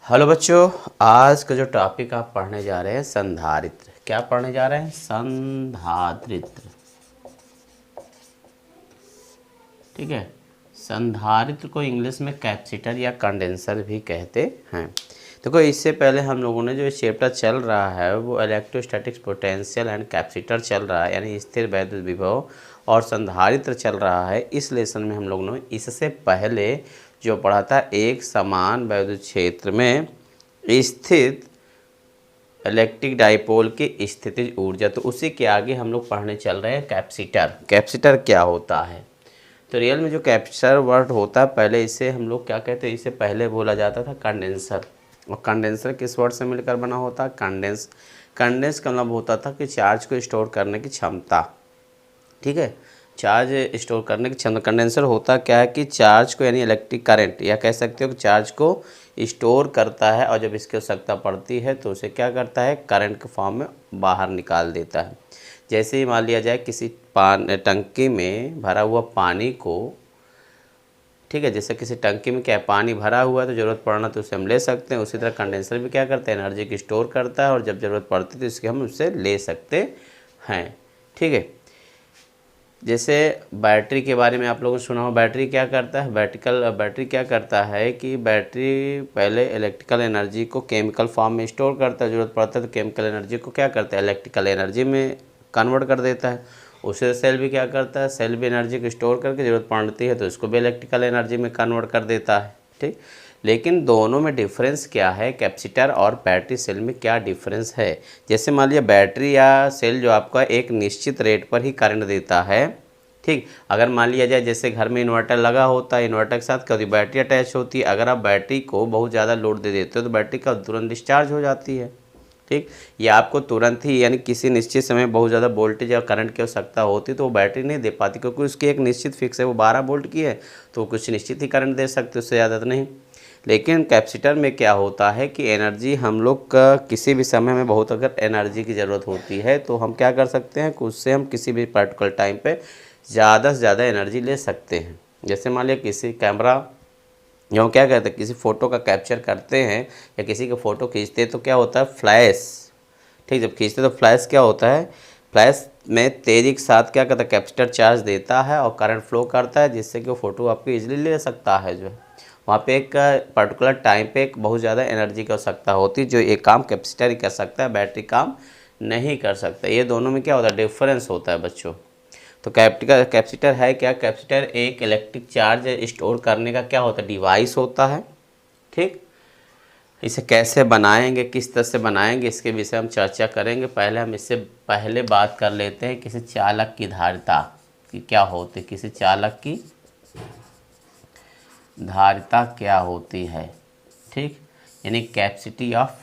Hello बच्चों, आज का जो टॉपिक आप पढ़ने जा रहे हैं संधारित्र। क्या पढ़ने जा रहे हैं? संधारित्र। ठीक है। संधारित्र को इंग्लिश में कैपेसिटर या कंडेंसर भी कहते हैं। देखो, इससे पहले हम लोगों ने जो चैप्टर चल रहा है वो इलेक्ट्रोस्टैटिक्स पोटेंशियल एंड कैपेसिटर चल रहा है, यानी स्थिर वैद्युत विभव और संधारित्र चल रहा है। इस लेसन में हम लोगों ने इससे पहले जो पढ़ा था एक समान वैद्युत क्षेत्र में स्थित इलेक्ट्रिक डाइपोल की स्थितिज ऊर्जा, तो उसी के आगे हम लोग पढ़ने चल रहे हैं कैपेसिटर। कैपेसिटर क्या होता है? तो रियल में जो कैपेसिटर वर्ड होता है, पहले इसे हम लोग क्या कहते हैं, इसे पहले बोला जाता था कंडेंसर। और कंडेंसर किस वर्ड से मिलकर बना होता है? कंडेंस। कंडेंस का मतलब होता था कि चार्ज को स्टोर करने की क्षमता। ठीक है, चार्ज स्टोर करने की क्षमता। कंडेंसर होता क्या है कि चार्ज को, यानी इलेक्ट्रिक करंट, या कह सकते हो कि चार्ज को स्टोर करता है, और जब इसकी आवश्यकता पड़ती है तो उसे क्या करता है, करंट के फॉर्म में बाहर निकाल देता है। जैसे ही मान लिया जाए किसी टंकी में भरा हुआ पानी को, ठीक है, जैसे किसी टंकी में क्या पानी भरा हुआ है तो ज़रूरत पड़ना तो उसे हम ले सकते हैं। उसी तरह कंडेंसर भी क्या करता है, एनर्जी की स्टोर करता है, और जब ज़रूरत पड़ती है तो इसके हम उससे ले सकते हैं। ठीक है। जैसे बैटरी के बारे में आप लोगों ने सुना हो, बैटरी क्या करता है, बैटरी क्या करता है कि बैटरी पहले इलेक्ट्रिकल एनर्जी को केमिकल फॉर्म में स्टोर करता है, ज़रूरत पड़ता है तो केमिकल एनर्जी को क्या करता है, इलेक्ट्रिकल एनर्जी में कन्वर्ट कर देता है। उसे सेल भी क्या करता है, सेल भी एनर्जी को स्टोर करके ज़रूरत पड़ती है तो इसको भी इलेक्ट्रिकल एनर्जी में कन्वर्ट कर देता है। ठीक, लेकिन दोनों में डिफरेंस क्या है, कैपेसिटर और बैटरी सेल में क्या डिफरेंस है? जैसे मान लिया बैटरी या सेल जो आपका एक निश्चित रेट पर ही करंट देता है। ठीक, अगर मान लिया जाए जैसे घर में इन्वर्टर लगा होता है, इन्वर्टर के साथ कभी बैटरी अटैच होती है, अगर आप बैटरी को बहुत ज़्यादा लोड दे देते हो तो बैटरी का तुरंत डिस्चार्ज हो जाती है। ठीक, या आपको तुरंत ही, यानी किसी निश्चित समय बहुत ज़्यादा वोल्टेज या करंट की आवश्यकता होती तो वो बैटरी नहीं दे पाती, क्योंकि उसकी एक निश्चित फिक्स है, वो 12 वोल्ट की है तो कुछ निश्चित ही करंट दे सकते, उससे ज़्यादा तो नहीं। लेकिन कैपेसिटर में क्या होता है कि एनर्जी हम लोग का किसी भी समय में बहुत अगर एनर्जी की ज़रूरत होती है तो हम क्या कर सकते हैं कि उससे हम किसी भी पर्टिकुलर टाइम पे ज़्यादा से ज़्यादा एनर्जी ले सकते हैं। जैसे मान लिया किसी कैमरा, जो क्या कहते हैं, किसी फ़ोटो का कैप्चर करते हैं या किसी का फ़ोटो खींचते हैं तो क्या होता है, फ्लैश। ठीक, जब खींचते तो फ्लैश क्या होता है, फ्लैश में तेज़ी के साथ क्या करता है, कैपेसिटर चार्ज देता है और करंट फ्लो करता है, जिससे कि वो फ़ोटो आपको ईजिली ले सकता है। जो है वहाँ पे एक पर्टिकुलर टाइम पे एक बहुत ज़्यादा एनर्जी की आवश्यकता होती है, जो एक काम कैपेसिटर ही कर सकता है, बैटरी काम नहीं कर सकता। ये दोनों में क्या होता है, डिफरेंस होता है बच्चों। तो कैपेसिटर है क्या, कैपेसिटर एक इलेक्ट्रिक चार्ज स्टोर करने का क्या होता है, डिवाइस होता है। ठीक, इसे कैसे बनाएंगे, किस तरह से बनाएंगे, इसके विषय हम चर्चा करेंगे। पहले हम इससे पहले बात कर लेते हैं किसी चालक की धारिता कि क्या होती है, किसी चालक की धारिता क्या होती है। ठीक, यानी capacity of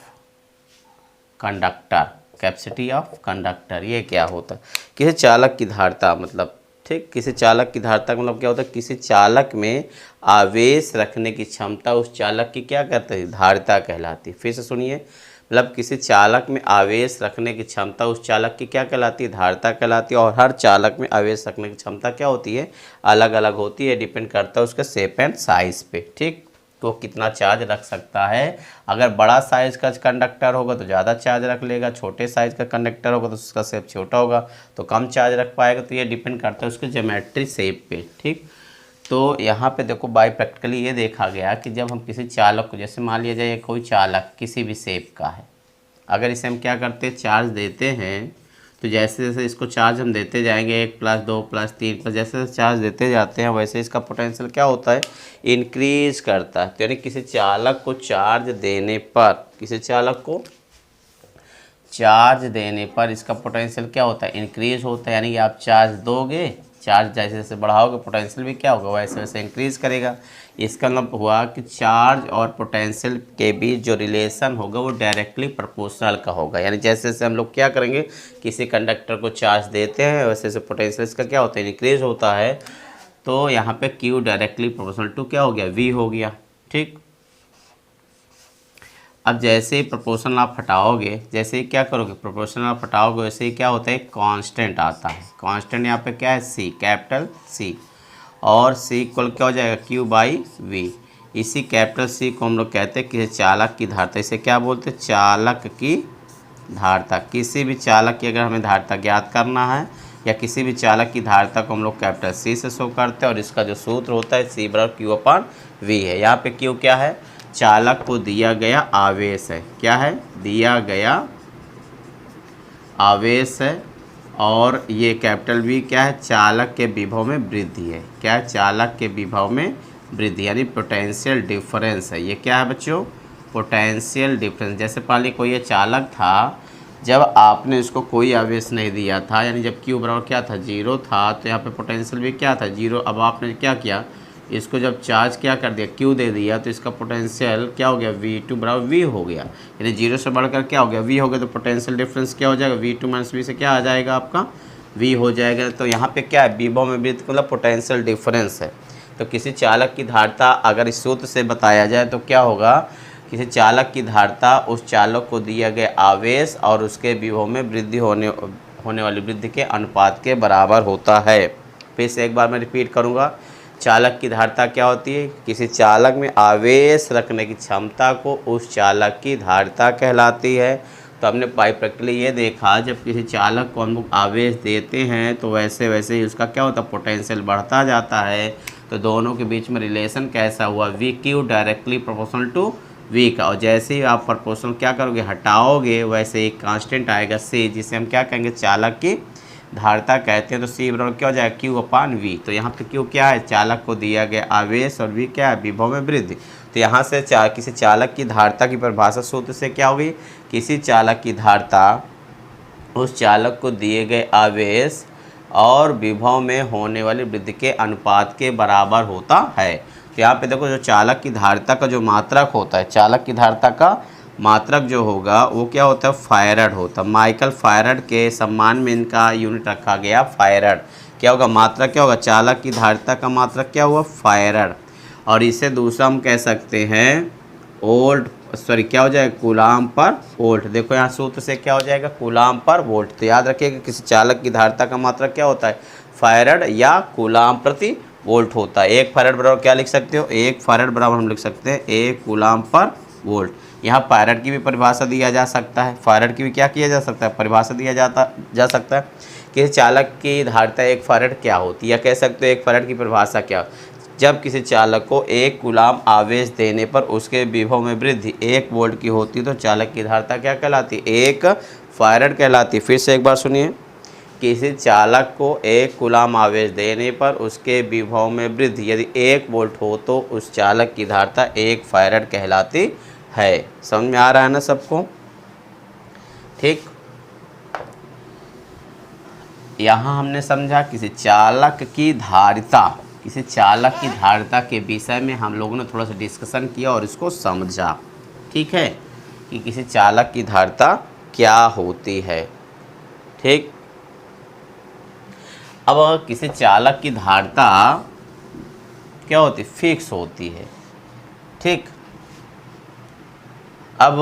conductor, capacity of conductor ये क्या होता है, किसी चालक की धारिता मतलब। ठीक, किसी चालक की धारिता का मतलब क्या होता है, किसी चालक में आवेश रखने की क्षमता उस चालक की क्या कहते हैं, धारिता कहलाती है। फिर से सुनिए, मतलब किसी चालक में आवेश रखने की क्षमता उस चालक की क्या कहलाती है, धारिता कहलाती है। और हर चालक में आवेश रखने की क्षमता क्या होती है, अलग अलग होती है, डिपेंड करता है उसका शेप एंड साइज़ पे। ठीक, तो कितना चार्ज रख सकता है, अगर बड़ा साइज़ का कंडक्टर होगा तो ज़्यादा चार्ज रख लेगा, छोटे साइज़ का कंडक्टर होगा तो उसका शेप छोटा होगा तो कम चार्ज रख पाएगा। तो ये डिपेंड करता है उसके ज्योमेट्री शेप पे। ठीक, तो यहाँ पे देखो बाई प्रैक्टिकली ये देखा गया कि जब हम किसी चालक को, जैसे मान लिया जाए कोई चालक किसी भी शेप का है, अगर इसे हम क्या करते हैं, चार्ज देते हैं, तो जैसे जैसे इसको चार्ज हम देते जाएंगे, 1 प्लस 2 प्लस 3 प्लस, जैसे जैसे चार्ज देते जाते हैं वैसे इसका पोटेंशियल क्या होता है, इंक्रीज करता है। तो यानी किसी चालक को चार्ज देने पर, किसी चालक को चार्ज देने पर इसका पोटेंशियल क्या होता है, इंक्रीज होता है। यानी कि आप चार्ज दोगे, चार्ज जैसे जैसे बढ़ाओगे पोटेंशियल भी क्या होगा, वैसे वैसे इंक्रीज करेगा। इसका मतलब हुआ कि चार्ज और पोटेंशियल के बीच जो रिलेशन होगा वो डायरेक्टली प्रोपोर्शनल का होगा। यानी जैसे जैसे हम लोग क्या करेंगे, किसी कंडक्टर को चार्ज देते हैं वैसे वैसे पोटेंशियल इसका क्या होता है, इंक्रीज होता है। तो यहाँ पे Q डायरेक्टली प्रोपोर्शनल टू क्या हो गया, V हो गया। ठीक, अब जैसे ही प्रोपोर्शनल आप हटाओगे, जैसे ही क्या करोगे, प्रोपोर्शनल आप हटाओगे, वैसे ही क्या होता है, कांस्टेंट आता है। कांस्टेंट यहाँ पे क्या है, C, कैपिटल C, और C इक्वल क्या हो जाएगा, Q बाई V। इसी कैपिटल सी को हम लोग कहते हैं किसी चालक की धारिता। इसे क्या बोलते हैं? चालक की धारिता। किसी भी चालक की अगर हमें धारिता ज्ञात करना है या किसी भी चालक की धारिता को हम लोग कैपिटल सी से शो करते हैं और इसका जो सूत्र होता है सी बराबर क्यू अपॉन वी है। यहाँ पे क्यू क्या है? चालक को दिया गया आवेश है। क्या है? दिया गया आवेश है। और ये कैपिटल वी क्या है? चालक के विभव में वृद्धि है। क्या है? चालक के विभव में वृद्धि यानी पोटेंशियल डिफरेंस है। ये क्या है बच्चों? Potential difference. जैसे पहले कोई ये चालक था, जब आपने इसको कोई आवेश नहीं दिया था, यानी जब क्यू बराबर क्या था? 0 था, तो यहाँ पे पोटेंशियल भी क्या था? 0। अब आपने क्या किया? इसको जब चार्ज क्या कर दिया? क्यू दे दिया, तो इसका पोटेंशियल क्या हो गया? V2 बराबर V हो गया। यानी 0 से बढ़कर क्या हो गया? V हो गया। तो पोटेंशियल डिफरेंस क्या हो जाएगा? V2 माइनस V से क्या आ जाएगा? आपका V हो जाएगा। तो यहाँ पे क्या है? विभव में वृद्धि मतलब पोटेंशियल डिफरेंस है। तो किसी चालक की धारिता अगर इस सूत्र से बताया जाए तो क्या होगा? किसी चालक की धारिता उस चालक को दिया गया आवेश और उसके विभव में वृद्धि होने वाली वृद्धि के अनुपात के बराबर होता है। फिर से एक बार मैं रिपीट करूँगा। चालक की धारिता क्या होती है? किसी चालक में आवेश रखने की क्षमता को उस चालक की धारिता कहलाती है। तो हमने प्रैक्टिकली ये देखा, जब किसी चालक को हम लोग आवेश देते हैं तो वैसे वैसे ही उसका क्या होता है? पोटेंशियल बढ़ता जाता है। तो दोनों के बीच में रिलेशन कैसा हुआ? V Q directly proportional to V का। और जैसे ही आप प्रोपोर्शनल क्या करोगे? हटाओगे, वैसे एक कांस्टेंट आएगा सी, जिसे हम क्या कहेंगे? चालक की धारिता कहते हैं। तो सी बराबर क्या हो जाएगा? Q upon V. तो यहाँ पे क्यू क्या है? चालक को दिया गया आवेश, और वी क्या है? विभव में वृद्धि। तो यहाँ से किसी चालक की धारिता की परिभाषा सूत्र से क्या होगी? किसी चालक की धारिता उस चालक को दिए गए आवेश और विभव में होने वाली वृद्धि के अनुपात के बराबर होता है। तो यहाँ पे देखो, जो चालक की धारिता का जो मात्रक होता है, चालक की धारिता का मात्रक जो होगा वो क्या होता है? फायरड होता है। माइकल फायरड के सम्मान में इनका यूनिट रखा गया फायरड। क्या होगा? मात्रक क्या होगा? चालक की धारिता का मात्रक क्या हुआ? फायरड। और इसे दूसरा हम कह सकते हैं क्या हो जाएगा? कूलाम पर वोल्ट। देखो यहाँ सूत्र से क्या हो जाएगा? कूलाम पर वोल्ट। तो याद रखिएगा किसी चालक की धारिता का मात्रक क्या होता है? फायरड या कूलाम प्रति वोल्ट होता है। 1 फायरड बराबर क्या लिख सकते हो? 1 फायरड बराबर हम लिख सकते हैं 1 कूलाम पर वोल्ट। यहाँ फायरड की भी परिभाषा दिया जा सकता है। फायरड की भी क्या किया जा सकता है? परिभाषा दिया जा सकता है। किसी चालक की धारिता 1 फायरड क्या होती है, या कह सकते हो 1 फायरड की परिभाषा क्या? जब किसी चालक को 1 कूलाम आवेश देने पर उसके विभव में वृद्धि 1 वोल्ट की होती है तो चालक की धारिता क्या कहलाती है? 1 फायरड कहलाती है। फिर से एक बार सुनिए। किसी चालक को 1 कूलाम आवेश देने पर उसके विभव में वृद्धि यदि 1 वोल्ट हो तो उस चालक की धारिता 1 फायरड कहलाती है। समझ में आ रहा है ना सबको? ठीक। यहाँ हमने समझा किसी चालक की धारिता, किसी चालक की धारिता के विषय में हम लोगों ने थोड़ा सा डिस्कशन किया और इसको समझा। ठीक है, कि किसी चालक की धारिता क्या होती है। ठीक। अब किसी चालक की धारिता क्या होती है? फिक्स होती है। ठीक। अब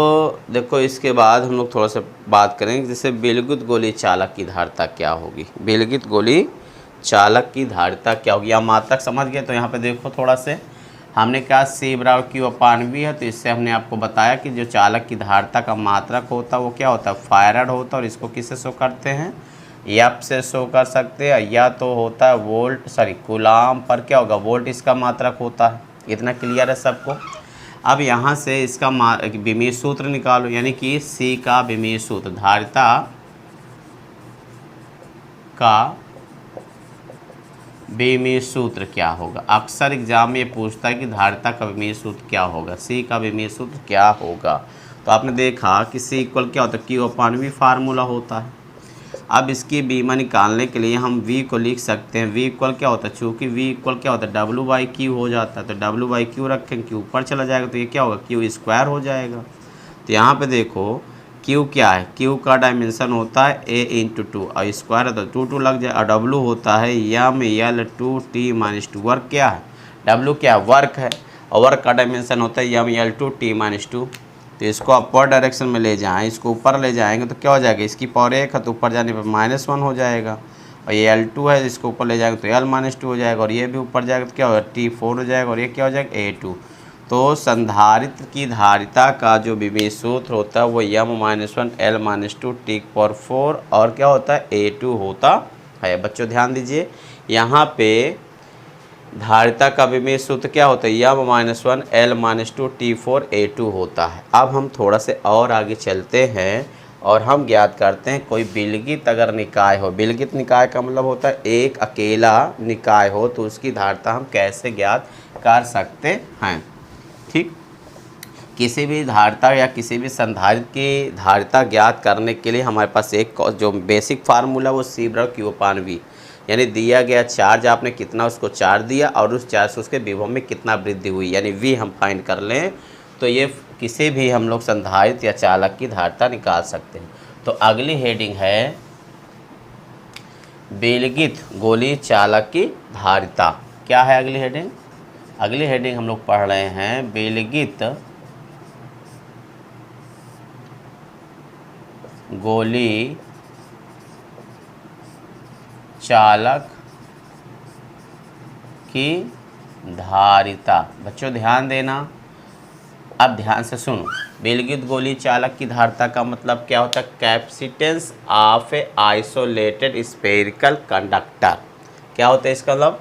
देखो, इसके बाद हम लोग थोड़ा सा बात करेंगे जैसे विलगित गोलीय चालक की धारिता क्या होगी। विलगित गोलीय चालक की धारिता क्या होगी? या मात्रक समझ गए? तो यहाँ पे देखो, थोड़ा से हमने कहा सी बराबर क्यू अपॉन वी है, तो इससे हमने आपको बताया कि जो चालक की धारिता का मात्रक होता है वो क्या होता है? फायरड होता है। और इसको किससे शो करते हैं? एफ से शो कर सकते हैं, या तो होता है कूलाम पर क्या होगा? वोल्ट इसका मात्रक होता है। इतना क्लियर है सबको? अब यहाँ से इसका विमीय सूत्र निकालो, यानी कि सी का विमीय सूत्र, धारिता का विमीय सूत्र क्या होगा? अक्सर एग्जाम में ये पूछता है कि धारिता का विमीय सूत्र क्या होगा, सी का विमीय सूत्र क्या होगा। तो आपने देखा कि सी इक्वल क्या होता है? क्यू अपॉन वी फार्मूला होता है। अब इसकी बीमा निकालने के लिए हम v को लिख सकते हैं। v इक्वल क्या होता है? चूँकि v इक्वल क्या होता है? डब्ल्यू बाई क्यू हो जाता है। तो डब्ल्यू बाई क्यू रखें, क्यू ऊपर चला जाएगा तो ये क्या होगा? क्यू स्क्वायर हो जाएगा। तो यहाँ पे देखो क्यू क्या है? क्यू का डायमेंशन होता है a इंटू 2 और स्क्वायर है तो 2 लग जाए। और डब्ल्यू होता है m/L2t-2। वर्क क्या है? डब्ल्यू क्या है? वर्क है। और वर्क का डायमेंशन होता है m/L2t-2। तो इसको अपर डायरेक्शन में ले जाएं, इसको ऊपर ले जाएंगे तो क्या हो जाएगा? इसकी पावर 1 है तो ऊपर जाने पर -1 हो जाएगा। और ये L2 है, इसको ऊपर ले जाएंगे तो L-2 हो जाएगा। और ये भी ऊपर जाएगा तो क्या होगा? T4 हो जाएगा। और ये क्या हो जाएगा? A2। तो संधारित्र की धारिता का जो विभेद सूत्र होता है वो m-1 L-2 T⁴ और क्या होता है A2 होता है। बच्चों ध्यान दीजिए, यहाँ पे धारिता का विभेद सूत्र क्या होता है m-1 L-2 T⁴ A2 होता है। अब हम थोड़ा से और आगे चलते हैं और हम ज्ञात करते हैं कोई विलगित अगर निकाय हो, विलगित निकाय का मतलब होता है एक अकेला निकाय हो, तो उसकी धारिता हम कैसे ज्ञात कर सकते हैं। ठीक, किसी भी धारिता या किसी भी संधारित्र की धारिता ज्ञात करने के लिए हमारे पास एक जो बेसिक फार्मूला वो C/Q/V, यानी दिया गया चार्ज आपने कितना उसको चार्ज दिया और उस चार्ज से उसके विभव में कितना वृद्धि हुई, यानी V हम फाइंड कर लें तो ये किसी भी हम लोग संधारित्र या चालक की धारिता निकाल सकते हैं। तो अगली हेडिंग है विलगित गोलीय चालक की धारिता। क्या है अगली हेडिंग? अगली हेडिंग हम लोग पढ़ रहे हैं विलगित गोलीय चालक की धारिता। बच्चों ध्यान देना, अब ध्यान से सुनो। विलगित गोलीय चालक की धारिता का मतलब क्या होता है? Capacitance of A isolated spherical conductor. क्या होता है इसका मतलब?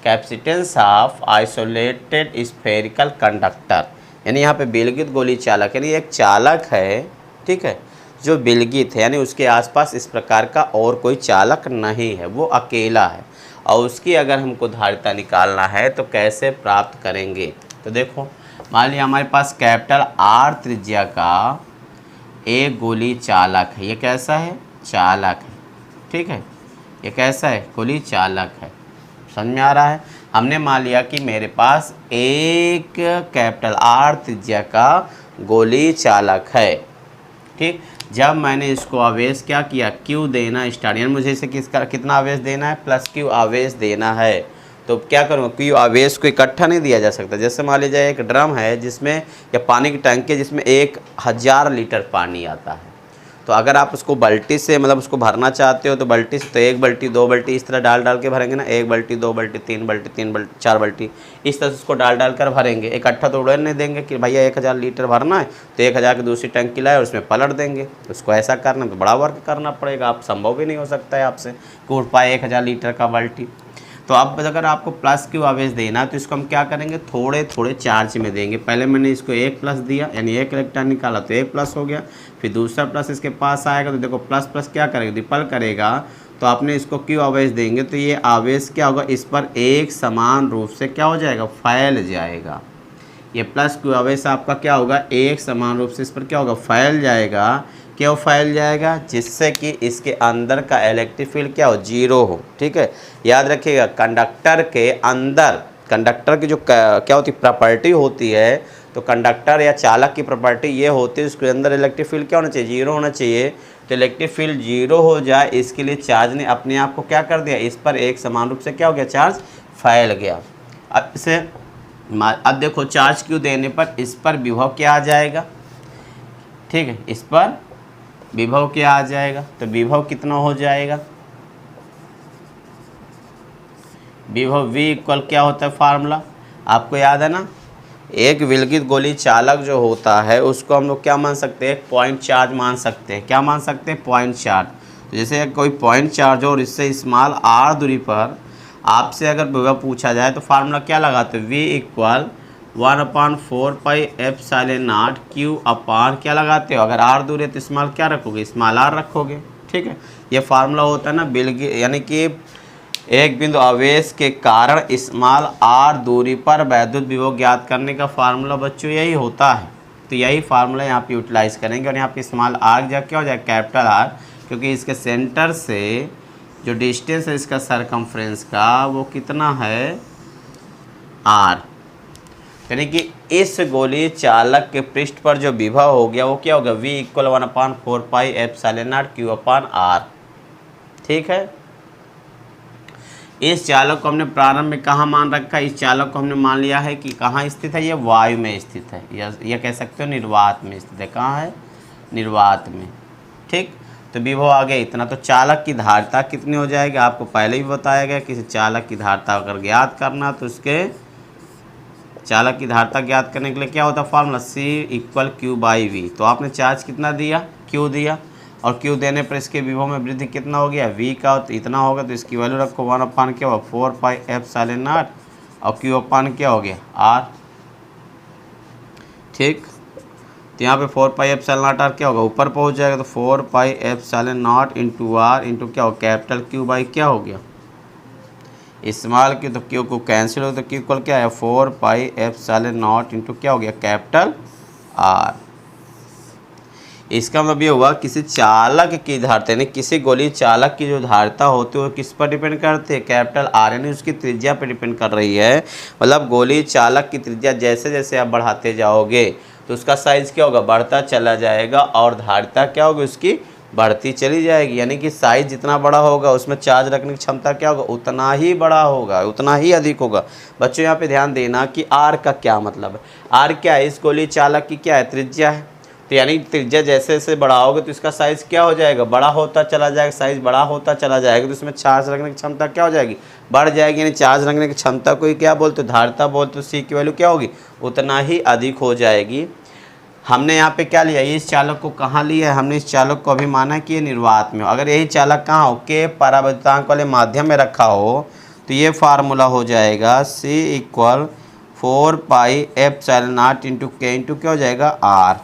Capacitance of isolated spherical conductor, यानी यहाँ पे विलगित गोलीय चालक यानी एक चालक है, ठीक है, जो विलगित है, यानी उसके आसपास इस प्रकार का और कोई चालक नहीं है, वो अकेला है, और उसकी अगर हमको धारिता निकालना है तो कैसे प्राप्त करेंगे? तो देखो, मान लिया हमारे पास कैपिटल R त्रिज्या का एक गोलीय चालक है। ये कैसा है? चालक है, ठीक है, ये कैसा है? गोलीय चालक है। समझ में आ रहा है? हमने मान लिया कि मेरे पास एक कैपिटल R त्रिज्या का गोलीय चालक है, ठीक। जब मैंने इसको आवेश क्या किया? Q देना स्टार्ट, यानी मुझे इसे किसका कितना आवेश देना है? +Q आवेश देना है। तो क्या करूँगा? Q आवेश को इकट्ठा नहीं दिया जा सकता। जैसे मान लीजिए एक ड्रम है जिसमें, या पानी की टंकी जिसमें 1000 लीटर पानी आता है, तो अगर आप उसको बाल्टी से मतलब उसको भरना चाहते हो तो बाल्टी से तो 1 बाल्टी 2 बाल्टी इस तरह डाल के भरेंगे ना, 1 बाल्टी 2 बाल्टी 3 बाल्टी 3 बाल्टी 4 बाल्टी, इस तरह से उसको डाल कर भरेंगे। इकट्ठा तो उड़ने नहीं देंगे कि भैया 1000 लीटर भरना है तो 1000 की दूसरी टंकी लाए और उसमें पलट देंगे। उसको ऐसा करना तो बड़ा वर्क करना पड़ेगा, आप संभव भी नहीं हो सकता है आपसे कि उठ पाए 1000 लीटर का बाल्टी। तो अब अगर आपको +Q आवेश देना है तो इसको हम क्या करेंगे? थोड़े थोड़े चार्ज में देंगे। पहले मैंने इसको 1+ दिया, यानी 1 इलेक्ट्रॉन निकाला तो 1+ हो गया, फिर दूसरा प्लस इसके पास आएगा तो देखो प्लस क्या करेगा? रिपल करेगा। तो आपने इसको Q आवेश देंगे तो ये आवेश क्या होगा? इस पर एक समान रूप से क्या हो जाएगा? फैल जाएगा। ये +Q आवेश आपका क्या होगा? एक समान रूप से इस पर क्या होगा? फैल जाएगा। क्यों फैल जाएगा? जिससे कि इसके अंदर का इलेक्ट्रिक फील्ड क्या हो? 0 हो, ठीक है। याद रखिएगा, कंडक्टर के अंदर, कंडक्टर की जो क्या होती प्रॉपर्टी होती है, तो कंडक्टर या चालक की प्रॉपर्टी ये होती है उसके अंदर इलेक्ट्रिक फील्ड क्या होना चाहिए? 0 होना चाहिए। तो इलेक्ट्रिक फील्ड 0 हो जाए इसके लिए चार्ज ने अपने आप को क्या कर दिया? इस पर एक समान रूप से क्या हो गया? चार्ज फैल गया। अब इसे अब देखो, चार्ज Q देने पर इस पर विभव क्या आ जाएगा? ठीक है, इस पर विभव क्या आ जाएगा? तो विभव कितना हो जाएगा? विभव V इक्वल क्या होता है? फार्मूला आपको याद है ना? एक विलगित गोलीय चालक जो होता है उसको हम लोग क्या मान सकते हैं? पॉइंट चार्ज मान सकते हैं। क्या मान सकते हैं? Point charge. तो जैसे कोई पॉइंट चार्ज हो और इससे स्मॉल r दूरी पर आपसे अगर विभव पूछा जाए तो फार्मूला क्या लगाते हैं? V इक्वल 1/4 पाई ε0 Q अपान क्या लगाते हो? अगर r दूरी है तो स्मॉल क्या रखोगे? स्मॉल r रखोगे, ठीक है। ये फार्मूला होता है ना विलगित, यानी कि एक बिंदु आवेश के कारण स्मॉल r दूरी पर वैद्युत विभव ज्ञात करने का फार्मूला बच्चों यही होता है। तो यही फार्मूला यहाँ पे यूटिलाइज करेंगे और यहाँ पे स्मॉल r जा क्या हो जाए? कैपिटल R, क्योंकि इसके सेंटर से जो डिस्टेंस है इसका सरकमफ्रेंस का वो कितना है? R। यानी कि इस गोलीय चालक के पृष्ठ पर जो विभव हो गया वो क्या होगा? V इक्वल 1/4 पाई ε0 Q/R, ठीक है। इस चालक को हमने प्रारंभ में कहाँ मान रखा है? इस चालक को हमने मान लिया है कि कहाँ स्थित है? ये वायु में स्थित है, या कह सकते हो निर्वात में स्थित है। कहाँ है? निर्वात में, ठीक। तो विभव आ गया इतना। तो चालक की धारिता कितनी हो जाएगी? आपको पहले ही बताया गया कि चालक की धारिता अगर ज्ञात करना तो उसके चालक की धारिता ज्ञात करने के लिए क्या होता है फॉर्मूला, C=Q/V। तो आपने चार्ज कितना दिया, Q दिया, और Q देने पर इसके विभव में वृद्धि कितना हो गया, V का इतना होगा, तो इसकी वैल्यू रखो 1/, क्या होगा 4πε0, और Q/, क्या हो गया R। ठीक, तो यहाँ पे 4πε0R क्या होगा, ऊपर पहुँच जाएगा, तो 4πε0 इंटू R इंटू क्या होगा कैपिटल Q बाई क्या हो गया स्मॉल Q, तो Q को कैंसिल हो, तो Q इक्वल क्या है 4πε0 इंटू क्या हो गया कैपिटल R। इसका मतलब ये हुआ किसी चालक की धारिता, यानी किसी गोलीय चालक की जो धारिता होती है वो किस पर डिपेंड करती है, कैपिटल R, यानी उसकी त्रिज्या पर डिपेंड कर रही है। मतलब गोलीय चालक की त्रिज्या जैसे जैसे आप बढ़ाते जाओगे तो उसका साइज़ क्या होगा, बढ़ता चला जाएगा, और धारिता क्या होगी उसकी बढ़ती चली जाएगी। यानी कि साइज़ जितना बड़ा होगा उसमें चार्ज रखने की क्षमता क्या होगा उतना ही बड़ा होगा, उतना ही अधिक होगा। बच्चों यहाँ पे ध्यान देना कि R का क्या मतलब है, R क्या है, इस गोलीय चालक की क्या है त्रिज्या है। तो यानी त्रिज्या जैसे जैसे बढ़ाओगे तो इसका साइज़ क्या हो जाएगा, बड़ा होता चला जाएगा, साइज़ बड़ा होता चला जाएगा, तो इसमें चार्ज रखने की क्षमता क्या हो जाएगी, बढ़ जाएगी। यानी चार्ज रखने की क्षमता को ही क्या बोलते हो, धारिता बोलते हो। C की वैल्यू क्या होगी, उतना ही अधिक हो जाएगी। हमने यहाँ पे क्या लिया, इस चालक को कहाँ लिया है, हमने इस चालक को अभी माना कि ये निर्वात में हो। अगर यही चालक कहाँ हो, के परावर्तकांक वाले माध्यम में रखा हो, तो ये फार्मूला हो जाएगा C=4πε0 इंटू के इंटू क्या हो जाएगा R,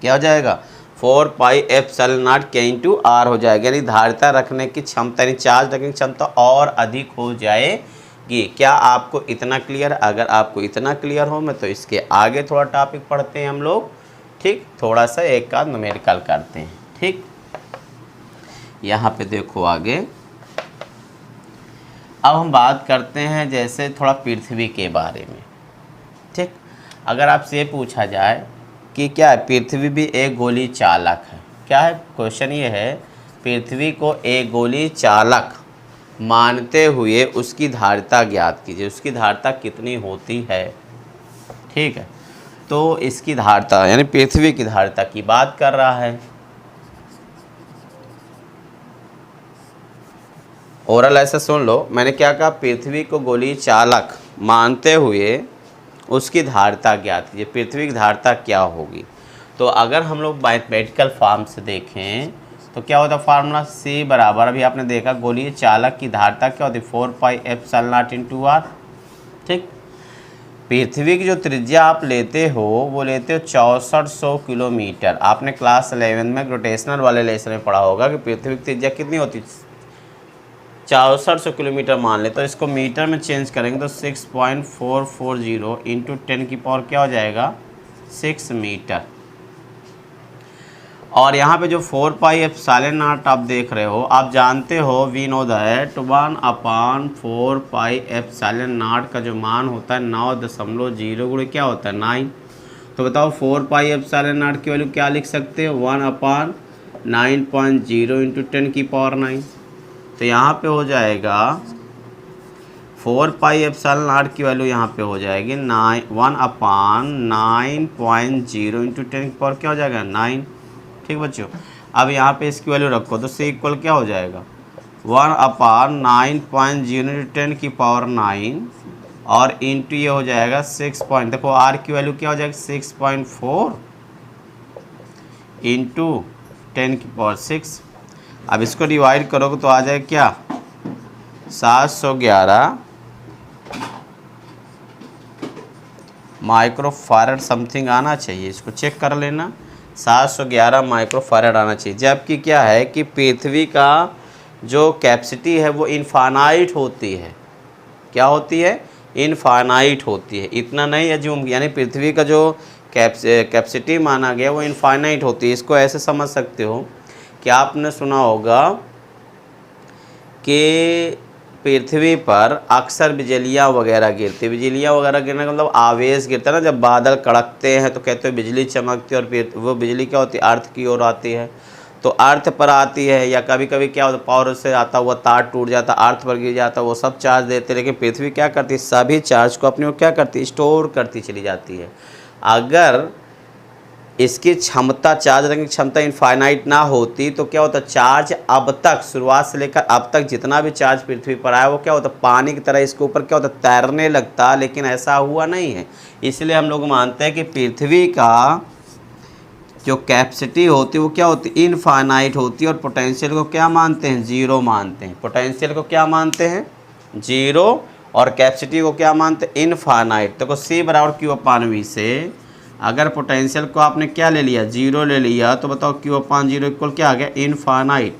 क्या हो जाएगा 4πε0 के इंटू R हो जाएगा। यानी धारिता रखने की क्षमता, यानी चार्ज रखने की क्षमता और अधिक हो जाएगी। क्या आपको इतना क्लियर, अगर आपको इतना क्लियर हो मैं तो इसके आगे थोड़ा टॉपिक पढ़ते हैं हम लोग। ठीक, थोड़ा सा एक का न्यूमेरिकल करते हैं। ठीक, यहाँ पे देखो आगे, अब हम बात करते हैं जैसे थोड़ा पृथ्वी के बारे में। ठीक, अगर आपसे पूछा जाए कि क्या है, पृथ्वी भी एक गोलीय चालक है, क्या है क्वेश्चन ये है, पृथ्वी को एक गोलीय चालक मानते हुए उसकी धारिता ज्ञात कीजिए, उसकी धारिता कितनी होती है। ठीक है, तो इसकी धारिता यानी पृथ्वी की धारिता की बात कर रहा है। ओरल ऐसा सुन लो, मैंने क्या कहा, पृथ्वी को गोलीय चालक मानते हुए उसकी धारिता ज्ञात कीजिए, पृथ्वी की धारिता क्या होगी। तो अगर हम लोग मैथमेटिकल फॉर्म से देखें तो क्या होता है फार्मूला, C बराबर अभी आपने देखा गोलीय चालक की धारिता क्या होती है 4πε0 इंटू R। ठीक, पृथ्वी की जो त्रिज्या आप लेते हो वो लेते हो 6400 किलोमीटर। आपने क्लास 11 में ग्रेविटेशनल वाले लेसन में पढ़ा होगा कि पृथ्वी की त्रिज्या कितनी होती है 6400 किलोमीटर मान ले, तो इसको मीटर में चेंज करेंगे तो 6.440 इंटू 10 की पावर क्या हो जाएगा 6 मीटर। और यहाँ पे जो 4πε0 आप देख रहे हो, आप जानते हो वी नो दैट 1/4πε0 का जो मान होता है 9.0 गुणे क्या होता है 9। तो बताओ 4πε0 की वैल्यू क्या लिख सकते हो 1/9.0 इंटू 10 की पावर 9। तो यहाँ पे हो जाएगा 4πε0 की वैल्यू यहाँ पे हो जाएगी 1/9.0 इंटू 10 की पावर क्या हो जाएगा 9। ठीक बच्चों, अब यहाँ पे इसकी वैल्यू रखो तो C इक्वल क्या हो जाएगा 1/9.0 इंटू 10 की पावर 9 और इंटू ये हो जाएगा 6 पॉइंट, देखो R की वैल्यू क्या हो जाएगा 6.4 इंटू 10 की पावर 6। अब इसको डिवाइड करोगे तो आ जाए क्या 711 माइक्रोफैरड समथिंग आना चाहिए, इसको चेक कर लेना 711 माइक्रोफैरड आना चाहिए। जबकि क्या है कि पृथ्वी का जो कैपेसिटी है वो इनफाइनाइट होती है, क्या होती है इनफाइनाइट होती है, इतना नहीं एज्यूम, यानी पृथ्वी का जो कैपेसिटी माना गया वो इनफाइनाइट होती है। इसको ऐसे समझ सकते हो कि आपने सुना होगा कि पृथ्वी पर अक्सर बिजलियाँ वगैरह गिरती, बिजलियाँ वगैरह गिरने का मतलब आवेश गिरता है ना, जब बादल कड़कते हैं तो कहते हैं बिजली चमकती है, और वो बिजली क्या होती है अर्थ की ओर आती है, तो अर्थ पर आती है, या कभी कभी क्या होता है पावर से आता हुआ तार टूट जाता अर्थ पर गिर जाता, वो सब चार्ज देते हैं। लेकिन पृथ्वी क्या करती है सभी चार्ज को अपनी ओर क्या करती है स्टोर करती चली जाती है। अगर इसकी क्षमता, चार्ज रखने की क्षमता इनफाइनाइट ना होती तो क्या होता, चार्ज अब तक शुरुआत से लेकर अब तक जितना भी चार्ज पृथ्वी पर आया वो क्या होता, पानी की तरह इसके ऊपर क्या होता, तैरने लगता। लेकिन ऐसा हुआ नहीं है। इसलिए हम लोग मानते हैं कि पृथ्वी का जो कैपेसिटी होती है वो क्या होती है, इनफाइनाइट होती है। और पोटेंशियल को क्या मानते हैं, जीरो मानते हैं। पोटेंशियल को क्या मानते हैं, जीरो। और कैपेसिटी को क्या मानते हैं, इनफाइनाइट। देखो C बराबर Q/V से अगर पोटेंशियल को आपने क्या ले लिया, जीरो ले लिया, तो बताओ Q/0 इक्वल क्या आ गया, इनफाइनाइट।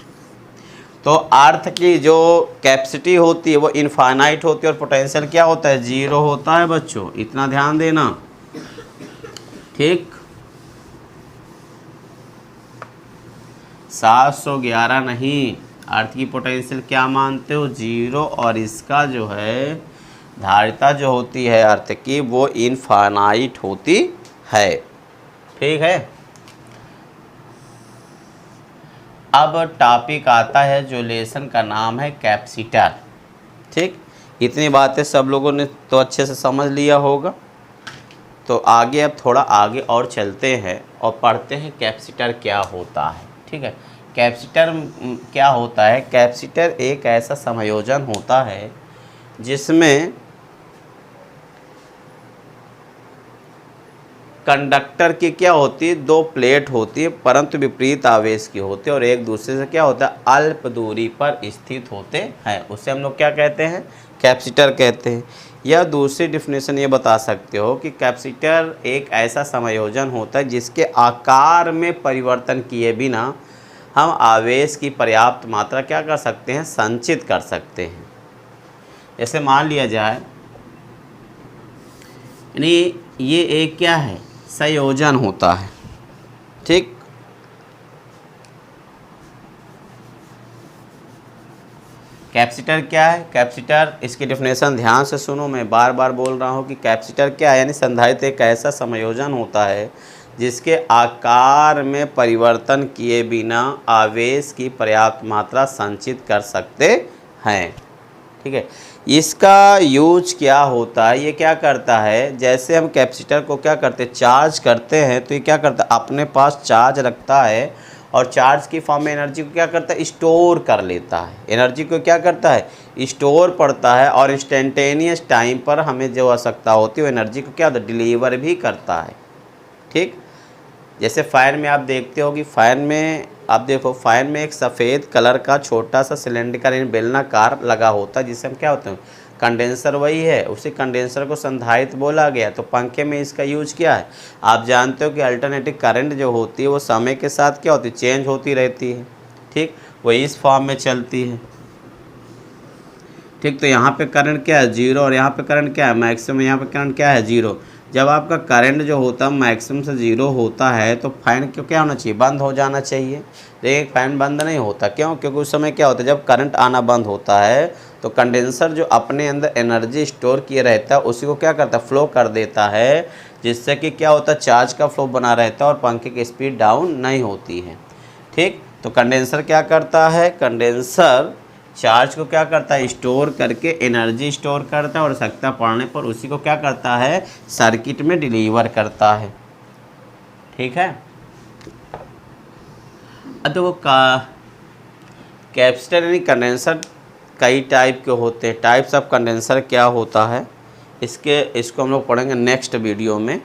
तो अर्थ की जो कैपेसिटी होती है वो इनफाइनाइट होती है और पोटेंशियल क्या होता है, जीरो होता है बच्चों। इतना ध्यान देना, ठीक। 711 नहीं, अर्थ की पोटेंशियल क्या मानते हो, जीरो। और इसका जो है धारिता जो होती है अर्थ की वो इनफाइनाइट होती है, ठीक है। अब टॉपिक आता है जो लेसन का नाम है कैपेसिटर, ठीक। इतनी बातें सब लोगों ने तो अच्छे से समझ लिया होगा। तो आगे अब थोड़ा आगे और चलते हैं और पढ़ते हैं कैपेसिटर क्या होता है, ठीक है। कैपेसिटर क्या होता है, कैपेसिटर एक ऐसा समायोजन होता है जिसमें कंडक्टर की क्या होती है, दो प्लेट होती है परंतु विपरीत आवेश की होती है और एक दूसरे से क्या होता है, अल्प दूरी पर स्थित होते हैं। उसे हम लोग क्या कहते हैं, कैपेसिटर कहते हैं। या दूसरी डिफिनेशन ये बता सकते हो कि कैपेसिटर एक ऐसा समायोजन होता है जिसके आकार में परिवर्तन किए बिना हम आवेश की पर्याप्त मात्रा क्या कर सकते हैं, संचित कर सकते हैं। जैसे मान लिया जाए, यानी ये एक क्या है, संयोजन होता है, ठीक। कैपेसिटर क्या है, कैपेसिटर इसकी डिफिनेशन ध्यान से सुनो, मैं बार बार बोल रहा हूँ कि कैपेसिटर क्या है, यानी संधारित्र एक ऐसा समायोजन होता है जिसके आकार में परिवर्तन किए बिना आवेश की पर्याप्त मात्रा संचित कर सकते हैं, ठीक है। इसका यूज क्या होता है, ये क्या करता है, जैसे हम कैपेसिटर को क्या करते हैं, चार्ज करते हैं, तो ये क्या करता है, अपने पास चार्ज रखता है और चार्ज की फॉर्म में एनर्जी को क्या करता है, स्टोर कर लेता है। एनर्जी को क्या करता है, स्टोर पड़ता है और इंस्टेंटेनियस टाइम पर हमें जो आवश्यकता होती है वो एनर्जी को क्या होता है, डिलीवर भी करता है, ठीक। जैसे फ़ैन में आप देखते हो कि फ़ैन में आप देखो, फ़ैन में एक सफ़ेद कलर का छोटा सा सिलेंडर यानी बेलनाकार लगा होता है जिससे हम क्या होते हैं, कंडेंसर वही है, उसी कंडेंसर को संधारित्र बोला गया। तो पंखे में इसका यूज क्या है, आप जानते हो कि अल्टरनेटिव करंट जो होती है वो समय के साथ क्या होती है, चेंज होती रहती है, ठीक। वो इस फॉर्म में चलती है, ठीक। तो यहाँ पे करंट क्या है, जीरो, और यहाँ पे करंट क्या है, मैक्सिमम। यहाँ पे करंट क्या है, जीरो। जब आपका करंट जो होता है मैक्सिमम से जीरो होता है तो फैन क्यों क्या होना चाहिए, बंद हो जाना चाहिए। लेकिन फैन बंद नहीं होता, क्यों, क्योंकि उस समय क्या होता है, जब करंट आना बंद होता है तो कंडेंसर जो अपने अंदर एनर्जी स्टोर किए रहता है उसी को क्या करता है, फ्लो कर देता है, जिससे कि क्या होता है, चार्ज का फ्लो बना रहता है और पंखे की स्पीड डाउन नहीं होती है, ठीक। तो कंडेंसर क्या करता है, कंडेंसर चार्ज को क्या करता है, स्टोर करके एनर्जी स्टोर करता है और आवश्यकता पड़ने पर उसी को क्या करता है, सर्किट में डिलीवर करता है, ठीक है। अब देखो कैपेसिटर यानी कंडेंसर कई टाइप के होते हैं। टाइप्स ऑफ कंडेंसर क्या होता है इसको हम लोग पढ़ेंगे नेक्स्ट वीडियो में।